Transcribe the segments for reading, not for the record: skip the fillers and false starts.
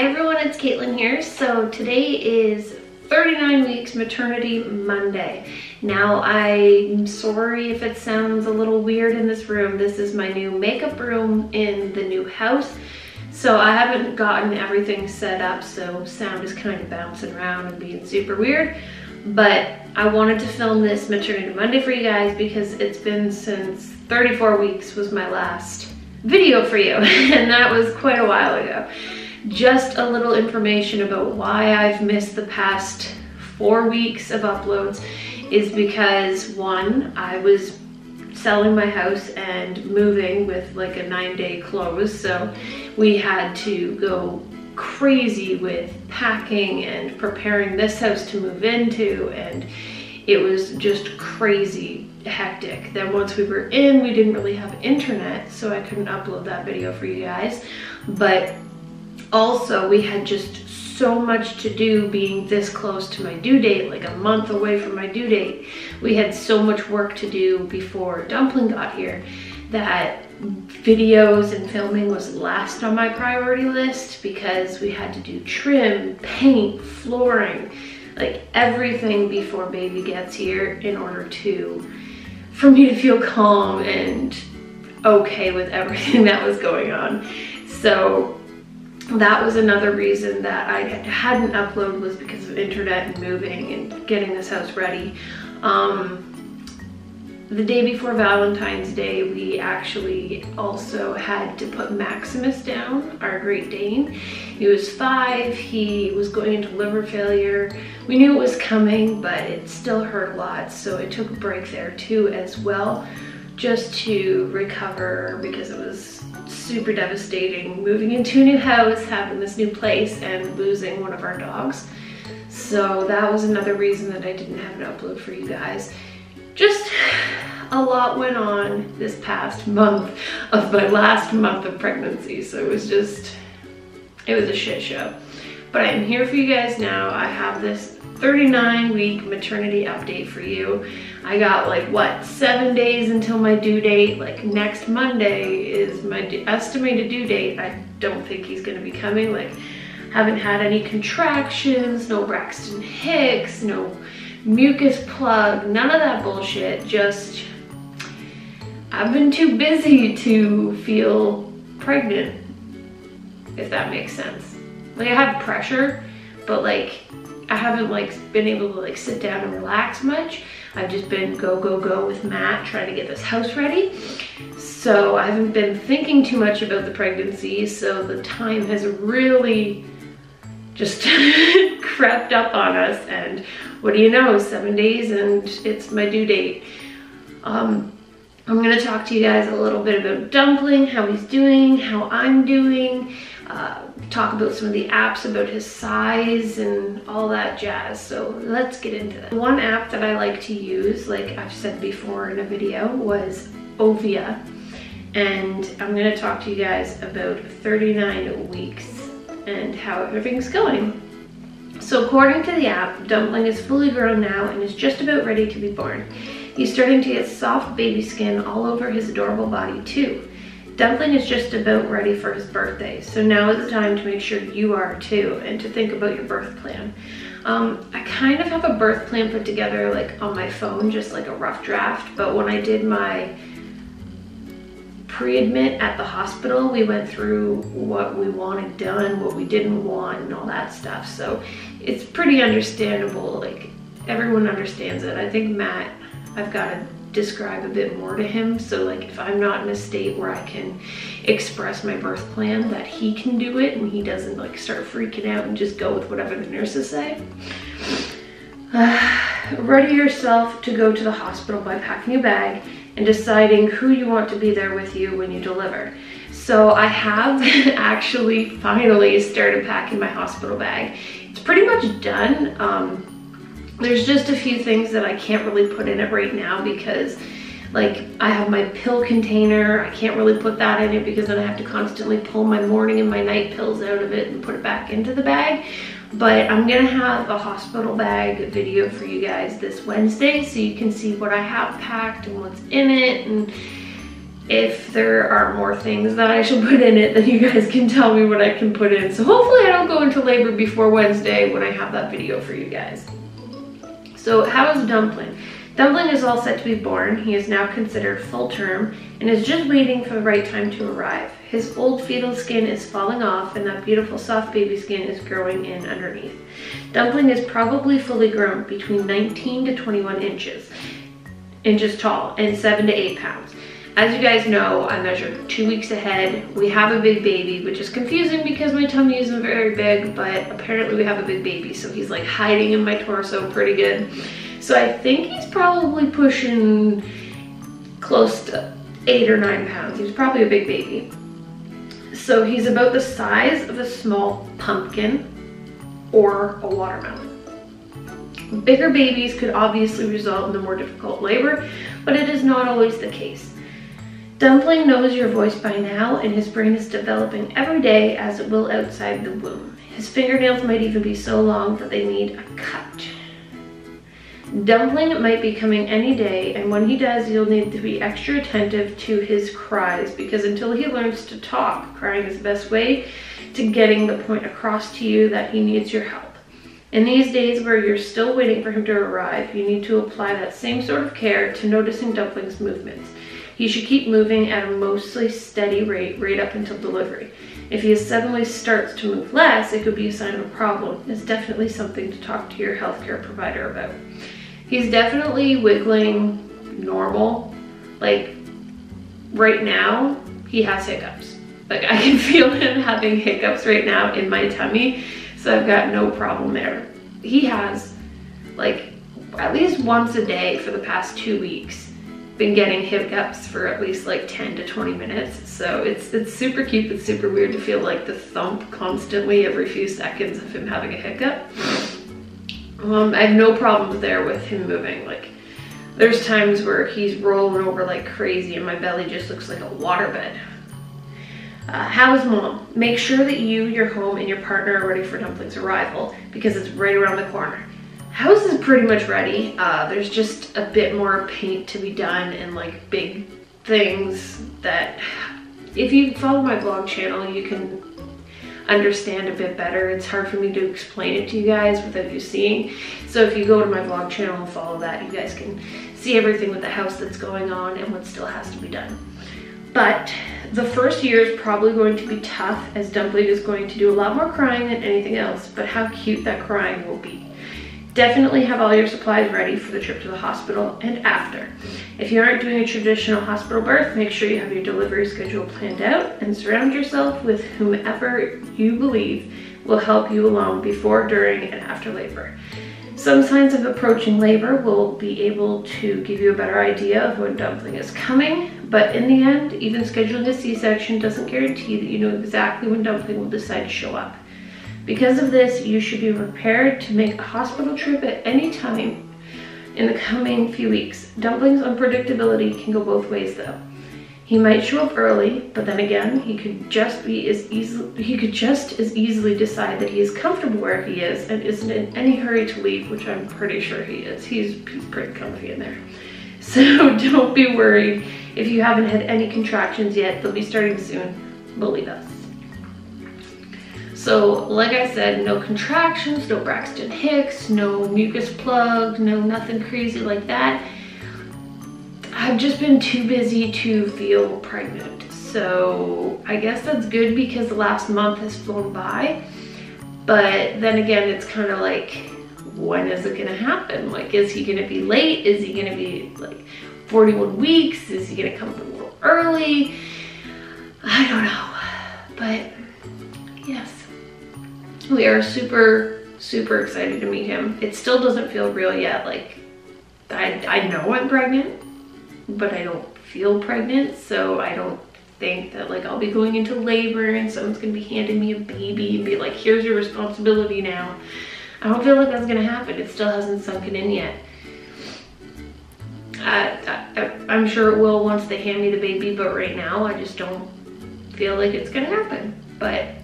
Hi everyone, it's Caitlyn here. So today is 39 weeks Maternity Monday. Now I'm sorry if it sounds a little weird in this room. This is my new makeup room in the new house. So I haven't gotten everything set up, so sound is kind of bouncing around and being super weird. But I wanted to film this Maternity Monday for you guys because it's been since 34 weeks was my last video for you, and that was quite a while ago. Just a little information about why I've missed the past 4 weeks of uploads is because, one, I was selling my house and moving with like a 9-day close, so we had to go crazy with packing and preparing this house to move into, and it was just crazy hectic. Then once we were in, we didn't really have internet, so I couldn't upload that video for you guys. But also we had just so much to do being this close to my due date, like a month away from my due date. We had so much work to do before Dumpling got here that videos and filming was last on my priority list because we had to do trim, paint, flooring, like everything before baby gets here in order for me to feel calm and okay with everything that was going on. So that was another reason that I hadn't uploaded, was because of internet and moving and getting this house ready. The day before Valentine's Day, we actually also had to put Maximus down, our Great Dane. He was 5, he was going into liver failure. We knew it was coming, but it still hurt a lot, so I took a break there too as well, just to recover, because it was super devastating moving into a new house, having this new place, and losing one of our dogs. So that was another reason that I didn't have an upload for you guys. Just a lot went on this past month of my last month of pregnancy, so it was a shit show. But I'm here for you guys now. I have this 39-week maternity update for you. I got like, what, 7 days until my due date. Like next Monday is my estimated due date. I don't think he's gonna be coming. Like, haven't had any contractions, no Braxton Hicks, no mucus plug, none of that bullshit. Just, I've been too busy to feel pregnant, if that makes sense. Like, I have pressure, but like, I haven't like been able to like sit down and relax much. I've just been go, go, go with Matt trying to get this house ready. So I haven't been thinking too much about the pregnancy, so the time has really just crept up on us, and what do you know, 7 days and it's my due date. I'm gonna talk to you guys a little bit about Dumpling, how he's doing, how I'm doing, talk about some of the apps about his size and all that jazz. So let's get into that. One app that I like to use, like I've said before in a video, was Ovia, and I'm gonna talk to you guys about 39 weeks and how everything's going. So according to the app, Dumpling is fully grown now and is just about ready to be born. He's starting to get soft baby skin all over his adorable body too. Dumpling is just about ready for his birthday, so now is the time to make sure you are too, and to think about your birth plan. I kind of have a birth plan put together like on my phone, just like a rough draft, but when I did my pre-admit at the hospital, we went through what we wanted done, what we didn't want, and all that stuff. So it's pretty understandable, like everyone understands it. I think Matt, I've got to describe a bit more to him, so like if I'm not in a state where I can express my birth plan, that he can do it and he doesn't like start freaking out and just go with whatever the nurses say. Ready yourself to go to the hospital by packing a bag and deciding who you want to be there with you when you deliver. So I have actually finally started packing my hospital bag. It's pretty much done. There's just a few things that I can't really put in it right now because like I have my pill container. I can't really put that in it because then I have to constantly pull my morning and my night pills out of it and put it back into the bag. But I'm gonna have a hospital bag video for you guys this Wednesday so you can see what I have packed and what's in it, and If there are more things that I should put in it, then you guys can tell me what I can put in. So hopefully I don't go into labor before Wednesday when I have that video for you guys. So how is Dumpling? Dumpling is all set to be born. He is now considered full term and is just waiting for the right time to arrive. His old fetal skin is falling off and that beautiful soft baby skin is growing in underneath. Dumpling is probably fully grown, between 19 to 21 inches tall and 7 to 8 pounds. As you guys know, I measured 2 weeks ahead. We have a big baby, which is confusing because my tummy isn't very big, but apparently we have a big baby, so he's like hiding in my torso pretty good. So I think he's probably pushing close to 8 or 9 pounds. He's probably a big baby. So he's about the size of a small pumpkin or a watermelon. Bigger babies could obviously result in a more difficult labor, but it is not always the case. Dumpling knows your voice by now, and his brain is developing every day as it will outside the womb. His fingernails might even be so long that they need a cut. Dumpling might be coming any day, and when he does, you'll need to be extra attentive to his cries, because until he learns to talk, crying is the best way to getting the point across to you that he needs your help. In these days where you're still waiting for him to arrive, you need to apply that same sort of care to noticing Dumpling's movements. He should keep moving at a mostly steady rate right up until delivery. If he suddenly starts to move less, it could be a sign of a problem. It's definitely something to talk to your healthcare provider about. He's definitely wiggling normal. Like right now, he has hiccups. Like I can feel him having hiccups right now in my tummy, so I've got no problem there. He has like at least once a day for the past 2 weeks been getting hiccups for at least like 10 to 20 minutes. So it's super cute, but super weird to feel like the thump constantly every few seconds of him having a hiccup. I have no problems there with him moving. Like there's times where he's rolling over like crazy and my belly just looks like a waterbed. How is mom? Make sure that you, your home, and your partner are ready for Dumpling's arrival because it's right around the corner. House is pretty much ready. There's just a bit more paint to be done and like big things that if you follow my vlog channel, you can understand a bit better. It's hard for me to explain it to you guys without you seeing. So if you go to my vlog channel and follow that, you guys can see everything with the house that's going on and what still has to be done. But the first year is probably going to be tough as Dumpling is going to do a lot more crying than anything else, but how cute that crying will be. Definitely have all your supplies ready for the trip to the hospital and after. If you aren't doing a traditional hospital birth, make sure you have your delivery schedule planned out and surround yourself with whomever you believe will help you along before, during, and after labor. Some signs of approaching labor will be able to give you a better idea of when Dumpling is coming, but in the end, even scheduling a C-section doesn't guarantee that you know exactly when Dumpling will decide to show up. Because of this, you should be prepared to make a hospital trip at any time in the coming few weeks. Dumpling's unpredictability can go both ways though. He might show up early, but then again, he could just as easily decide that he is comfortable where he is and isn't in any hurry to leave, which I'm pretty sure he is. He's pretty comfy in there. So don't be worried if you haven't had any contractions yet. They'll be starting soon, believe us. So like I said, no contractions, no Braxton Hicks, no mucus plug, no nothing crazy like that. I've just been too busy to feel pregnant. So I guess that's good because the last month has flown by. But then again, it's kind of like, when is it gonna happen? Like, is he gonna be late? Is he gonna be like 41 weeks? Is he gonna come a little early? I don't know, but yes. We are super, super excited to meet him. It still doesn't feel real yet. Like, I know I'm pregnant, but I don't feel pregnant, so I don't think that like I'll be going into labor and someone's gonna be handing me a baby and be like, here's your responsibility now. I don't feel like that's gonna happen. It still hasn't sunken in yet. I'm sure it will once they hand me the baby, but right now I just don't feel like it's gonna happen. But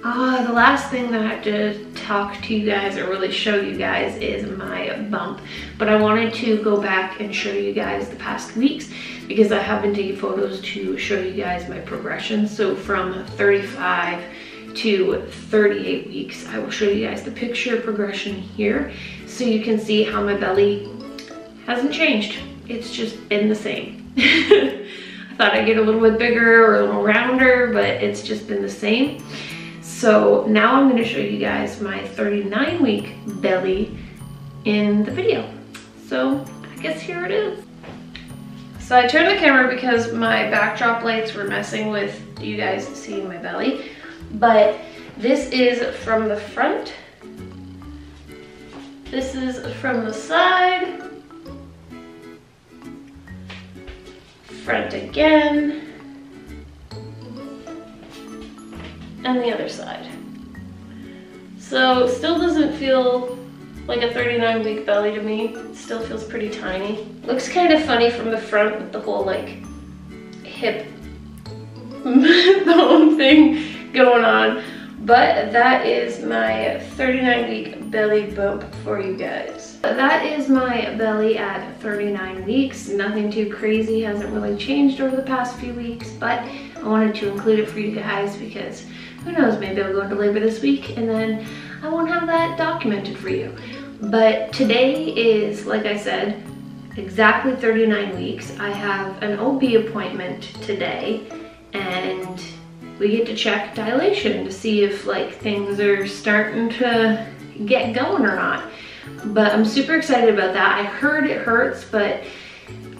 the last thing that I have to talk to you guys or really show you guys is my bump. But I wanted to go back and show you guys the past weeks. because I have been taking photos to show you guys my progression. So from 35 to 38 weeks, I will show you guys the picture progression here so you can see how my belly hasn't changed. It's just been the same. I thought I'd get a little bit bigger or a little rounder, but it's just been the same. So now I'm going to show you guys my 39-week belly in the video. So I guess here it is. So I turned the camera because my backdrop lights were messing with you guys seeing my belly. But this is from the front. This is from the side. Front again. And the other side. So still doesn't feel like a 39-week belly to me. It still feels pretty tiny. Looks kind of funny from the front with the whole like hip, the whole thing going on. But that is my 39-week belly bump for you guys. That is my belly at 39 weeks. Nothing too crazy, hasn't really changed over the past few weeks, but I wanted to include it for you guys because who knows, maybe I'll go into labor this week and then I won't have that documented for you. But today is, like I said, exactly 39 weeks. I have an OB appointment today and we get to check dilation to see if like things are starting to get going or not. But I'm super excited about that. I heard it hurts, but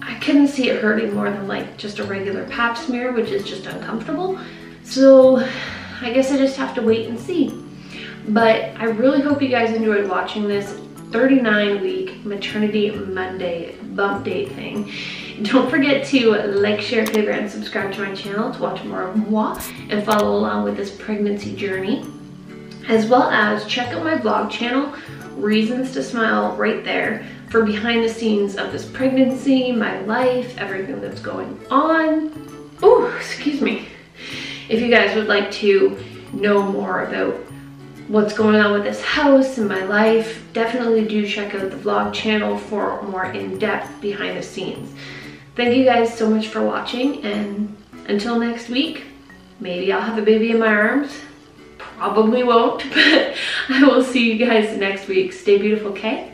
I couldn't see it hurting more than like just a regular pap smear, which is just uncomfortable. So I guess I just have to wait and see. But I really hope you guys enjoyed watching this 39-week Maternity Monday bump date thing. Don't forget to like, share, favorite, and subscribe to my channel to watch more of moi and follow along with this pregnancy journey. As well as check out my vlog channel, Reasons to Smile, right there for behind the scenes of this pregnancy, my life, everything that's going on. Oh, excuse me. If you guys would like to know more about what's going on with this house and my life, definitely do check out the vlog channel for more in-depth behind the scenes. Thank you guys so much for watching, and until next week, maybe I'll have a baby in my arms. Probably won't, but I will see you guys next week. Stay beautiful, okay?